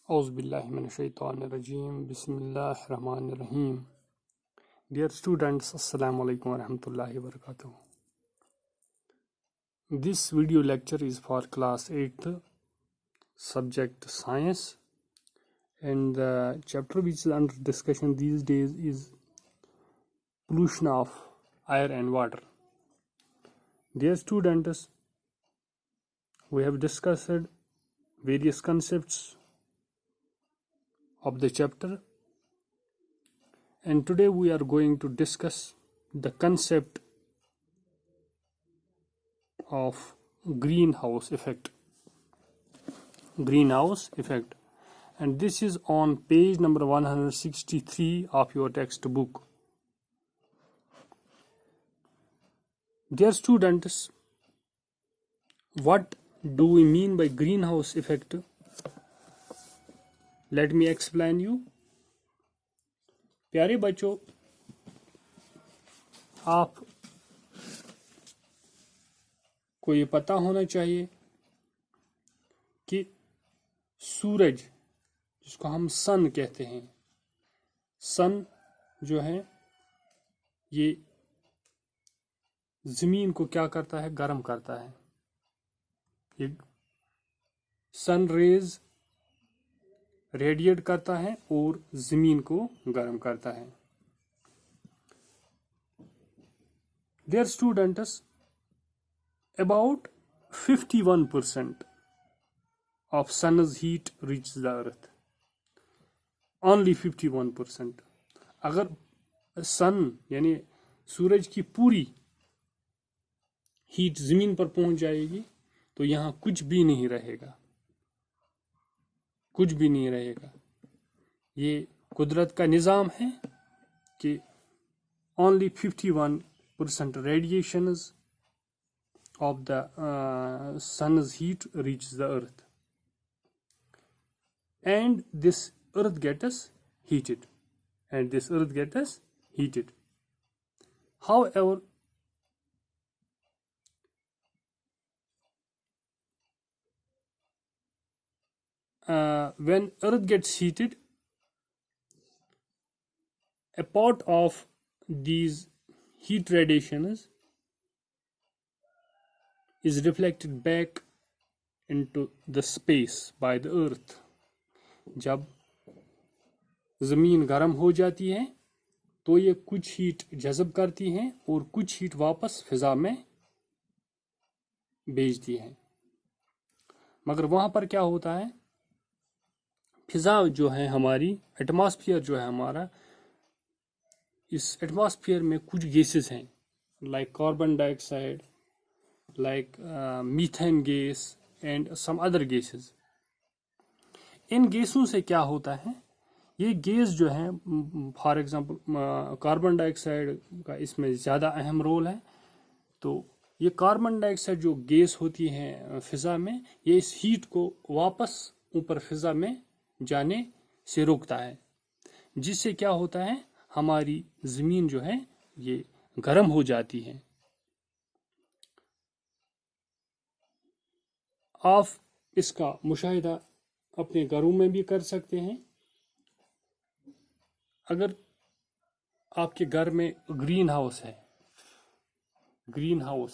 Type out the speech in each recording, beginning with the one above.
اعوذ باللہ من الشیطان الرجیم بسم اللہ الرحمن الرحیم. Dear students, Assalamu alaikum wa rahmatullahi wa barakatuh. This video lecture is for class 8th subject science, and the chapter which is under discussion these days is pollution of air and water. Dear students, we have discussed various concepts of the chapter, and today we are going to discuss the concept of greenhouse effect. And this is on page number 163 of your textbook. Dear students, what do we mean by greenhouse effect? Let me explain you. پیارے بچوں، آپ کو یہ پتہ ہونا چاہیے کہ سورج، جس کو ہم سن کہتے ہیں، سن جو ہے یہ زمین کو کیا کرتا ہے؟ گرم کرتا ہے. یہ سن ریز ریڈیٹ کرتا ہے اور زمین کو گرم کرتا ہے. Dear students, about 51% of sun's heat reaches the earth. Only 51%. اگر سن یعنی سورج کی پوری ہیٹ زمین پر پہنچ جائے گی تو یہاں کچھ بھی نہیں رہے گا. یہ قدرت کا نظام ہے کہ only 51% radiations of the sun's heat reaches the earth, and this earth gets heated. However, when earth gets heated, a part of these heat radiations is reflected back into the space by the earth. جب زمین گرم ہو جاتی ہے تو یہ کچھ heat جذب کرتی ہیں اور کچھ ہیٹ واپس فضا میں بھیجتی ہیں. مگر وہاں پر کیا ہوتا ہے؟ فضا جو ہے ہماری، ایٹماسفیئر جو ہے ہمارا، اس ایٹماسفیئر میں کچھ گیسز ہیں، like carbon dioxide, like methane gas and some other gases. ان گیسوں سے کیا ہوتا ہے؟ یہ گیس جو ہیں، for example carbon dioxide کا اس میں زیادہ اہم رول ہے. تو یہ کاربن ڈائی آکسائڈ جو گیس ہوتی ہے فضا میں، یہ اس ہیٹ کو واپس اوپر فضا میں جانے سے روکتا ہے، جس سے کیا ہوتا ہے؟ ہماری زمین جو ہے یہ گرم ہو جاتی ہے. آپ اس کا مشاہدہ اپنے گھروں میں بھی کر سکتے ہیں. اگر آپ کے گھر میں گرین ہاؤس ہے، گرین ہاؤس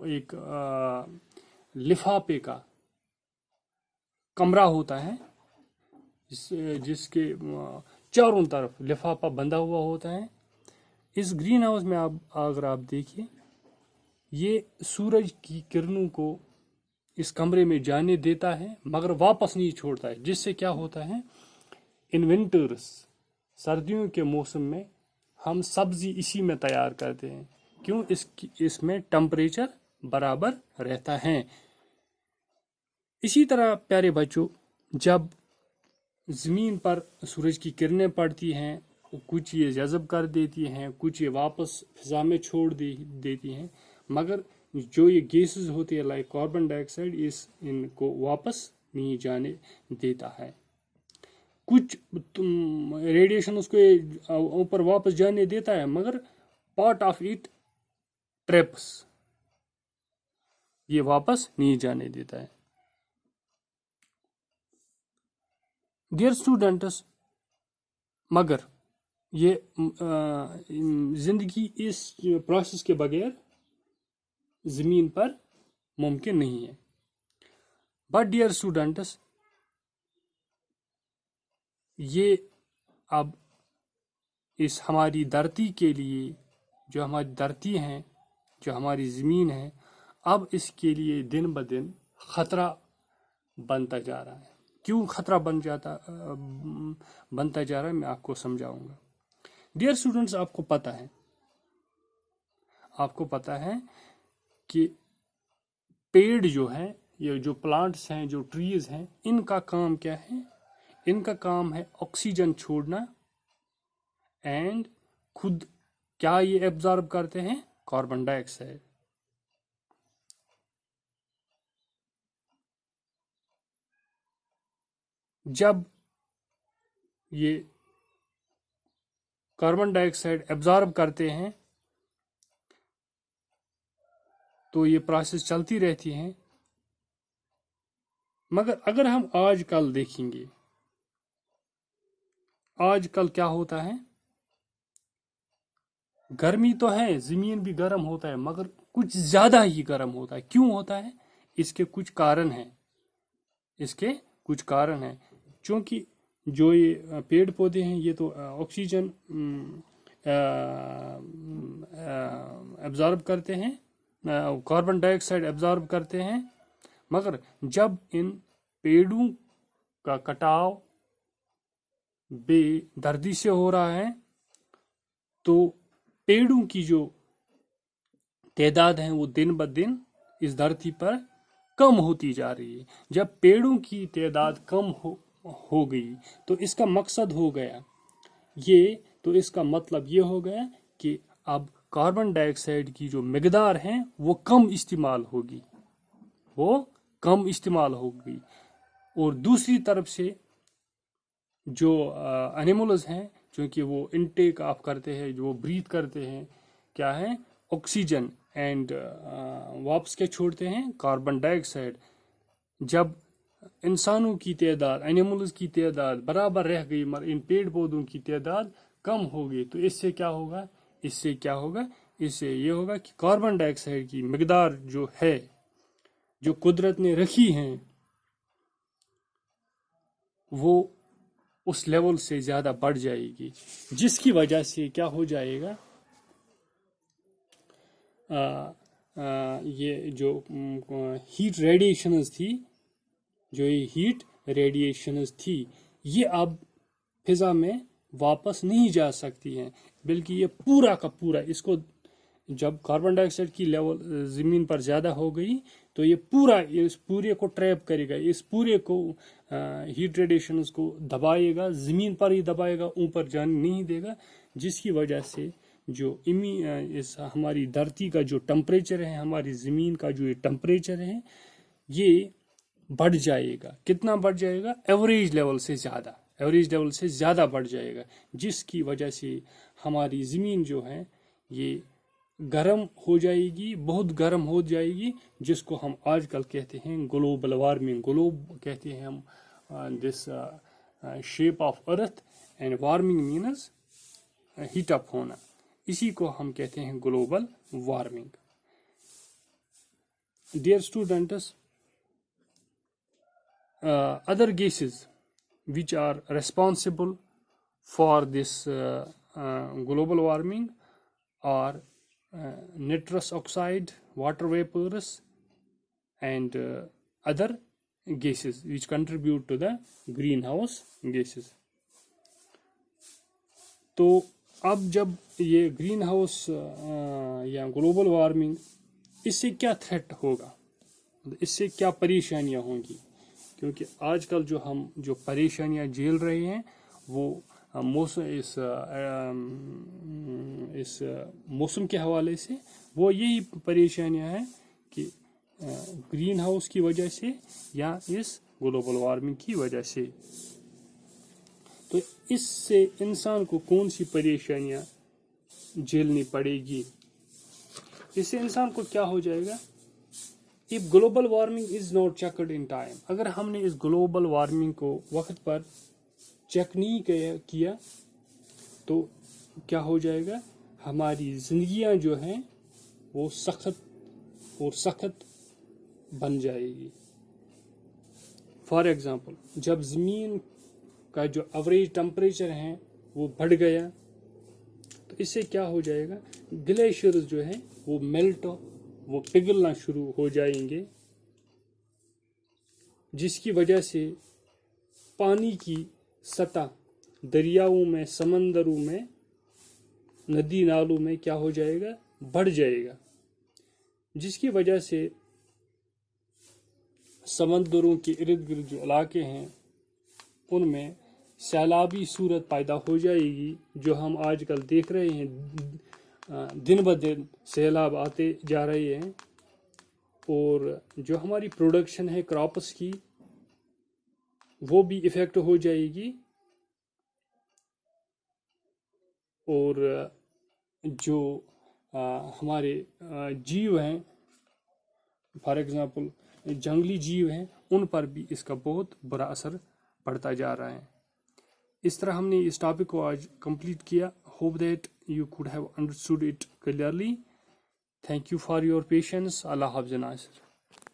ایک لفافے کا کمرہ ہوتا ہے جس کے چاروں طرف لفافہ بندھا ہوا ہوتا ہے. اس گرین ہاؤس میں اگر آپ دیکھیے، یہ سورج کی کرنوں کو اس کمرے میں جانے دیتا ہے مگر واپس نہیں چھوڑتا ہے، جس سے کیا ہوتا ہے؟ ان ونٹرز، سردیوں کے موسم میں ہم سبزی اسی میں تیار کرتے ہیں. کیوں؟ اس میں ٹمپریچر برابر رہتا ہے. اسی طرح پیارے بچوں، جب زمین پر سورج کی کرنیں پڑتی ہیں، کچھ یہ جذب کر دیتی ہیں، کچھ یہ واپس فضا میں چھوڑ دیتی ہیں، مگر جو یہ گیسز ہوتی ہیں لائک کاربن ڈائی آکسائڈ، ان کو واپس نہیں جانے دیتا ہے. کچھ ریڈیشن اس کو اوپر واپس جانے دیتا ہے، مگر پارٹ آف اٹ ٹریپس، یہ واپس نہیں جانے دیتا ہے. ڈیئر اسٹوڈنٹس، مگر یہ زندگی اس پروسیس کے بغیر زمین پر ممکن نہیں ہے. بٹ ڈیئر اسٹوڈنٹس، یہ اب اس ہماری دھرتی کے لیے، جو ہماری دھرتی ہیں، جو ہماری زمین ہے، اب اس کے لیے دن بدن خطرہ بنتا جا رہا ہے. کیوں خطرہ بنتا جا رہا ہے، میں آپ کو سمجھاؤں گا. ڈیئر اسٹوڈنٹس، آپ کو پتہ ہے کہ پیڑ جو ہیں، یہ جو پلانٹس ہیں، جو ٹریز ہیں، ان کا کام کیا ہے؟ ان کا کام ہے آکسیجن چھوڑنا، اینڈ خود کیا یہ ایبزارب کرتے ہیں؟ کاربن ڈائی آکسائڈ. جب یہ کاربن ڈائی آکسائڈ ایبزارب کرتے ہیں تو یہ پروسیس چلتی رہتی ہے. مگر اگر ہم آج کل دیکھیں گے، آج کل کیا ہوتا ہے؟ گرمی تو ہے، زمین بھی گرم ہوتا ہے، مگر کچھ زیادہ ہی گرم ہوتا ہے. کیوں ہوتا ہے؟ اس کے کچھ کارن ہیں. چونکہ جو یہ پیڑ پودے ہیں، یہ تو آکسیجن ایبزارب کرتے ہیں، کاربن ڈائی آکسائڈ ایبزارب کرتے ہیں. مگر جب ان پیڑوں کا کٹاؤ بے دردی سے ہو رہا ہے تو پیڑوں کی جو تعداد ہے وہ دن بدن اس دھرتی پر کم ہوتی جا رہی ہے. جب پیڑوں کی تعداد کم ہو گئی تو اس کا مقصد ہو گیا اس کا مطلب یہ ہو گیا کہ اب کاربن ڈائی آکسائڈ کی جو مقدار ہے وہ کم استعمال ہوگی. اور دوسری طرف سے جو اینیملز ہیں، چونکہ وہ انٹیک آف کرتے ہیں، جو بریتھ کرتے ہیں، کیا ہے؟ آکسیجن، اینڈ واپس کیا چھوڑتے ہیں؟ کاربن ڈائی آکسائڈ. جب انسانوں کی تعداد، اینیملز کی تعداد برابر رہ گئی مگر ان پیڑ پودوں کی تعداد کم ہو گئی، تو اس سے کیا ہوگا؟ اس سے یہ ہوگا کہ کاربن ڈائی آکسائڈ کی مقدار جو ہے، جو قدرت نے رکھی ہیں، وہ اس لیول سے زیادہ بڑھ جائے گی، جس کی وجہ سے کیا ہو جائے گا؟ یہ جو ہیٹ ریڈیشنز تھی، یہ اب فضا میں واپس نہیں جا سکتی ہیں، بلکہ یہ پورا کا پورا، اس کو جب کاربن ڈائی آکسائڈ کی لیول زمین پر زیادہ ہو گئی تو یہ اس پورے کو ٹریپ کرے گا، اس پورے کو ہیٹ ریڈیشنز کو دبائے گا، زمین پر ہی دبائے گا، اوپر جانے نہیں دے گا، جس کی وجہ سے جو ہماری دھرتی کا جو ٹمپریچر ہے، ہماری زمین کا جو یہ ٹمپریچر ہے، یہ بڑھ جائے گا. کتنا بڑھ جائے گا؟ ایوریج لیول سے زیادہ بڑھ جائے گا، جس کی وجہ سے ہماری زمین جو ہے یہ گرم ہو جائے گی، بہت گرم ہو جائے گی، جس کو ہم آج کل کہتے ہیں گلوبل وارمنگ. کہتے ہیں ہم this shape of earth, and warming means heat up ہونا، اسی کو ہم کہتے ہیں global warming. Dear students, other gases which are responsible for this global warming are nitrous oxide, water vapors, and other gases which contribute to the greenhouse gases. تو اب جب یہ گرین ہاؤس یا گلوبل وارمنگ، اس سے کیا threat ہوگا، اس سے کیا پریشانیاں ہوں گی؟ کیونکہ آج کل ہم جو پریشانیاں جھیل رہے ہیں وہ اس موسم کے حوالے سے، وہ یہی پریشانیاں ہیں کہ گرین ہاؤس کی وجہ سے یا اس گلوبل وارمنگ کی وجہ سے. تو اس سے انسان کو کون سی پریشانیاں جھیلنی پڑے گی؟ اس سے انسان کو کیا ہو جائے گا؟ If global warming is not checked in time، اگر ہم نے اس گلوبل وارمنگ کو وقت پر چیک نہیں کیا تو کیا ہو جائے گا، ہماری زندگیاں جو ہیں وہ سخت اور سخت بن جائے گی. فار ایگزامپل جب زمین کا جو ایوریج ٹمپریچر ہے وہ بڑھ گیا تو اس سے کیا ہو جائے گا، گلیشیئرز جو ہیں وہ میلٹ، وہ پگھلنا شروع ہو جائیں گے، جس کی وجہ سے پانی کی سطح دریاؤں میں، سمندروں میں، ندی نالوں میں کیا ہو جائے گا، بڑھ جائے گا، جس کی وجہ سے سمندروں کے ارد گرد جو علاقے ہیں ان میں سیلابی صورت پیدا ہو جائے گی، جو ہم آج کل دیکھ رہے ہیں، دن بدن سیلاب آتے جا رہے ہیں، اور جو ہماری پروڈکشن ہے کراپس کی وہ بھی افیکٹ ہو جائے گی، اور جو ہمارے جیو ہیں، فار ایگزامپل جنگلی جیو ہیں، ان پر بھی اس کا بہت برا اثر پڑتا جا رہا ہے. اس طرح ہم نے اس ٹاپک کو آج کمپلیٹ کیا. Hope that you could have understood it clearly. Thank you for your patience. اللہ حافظ ناصر.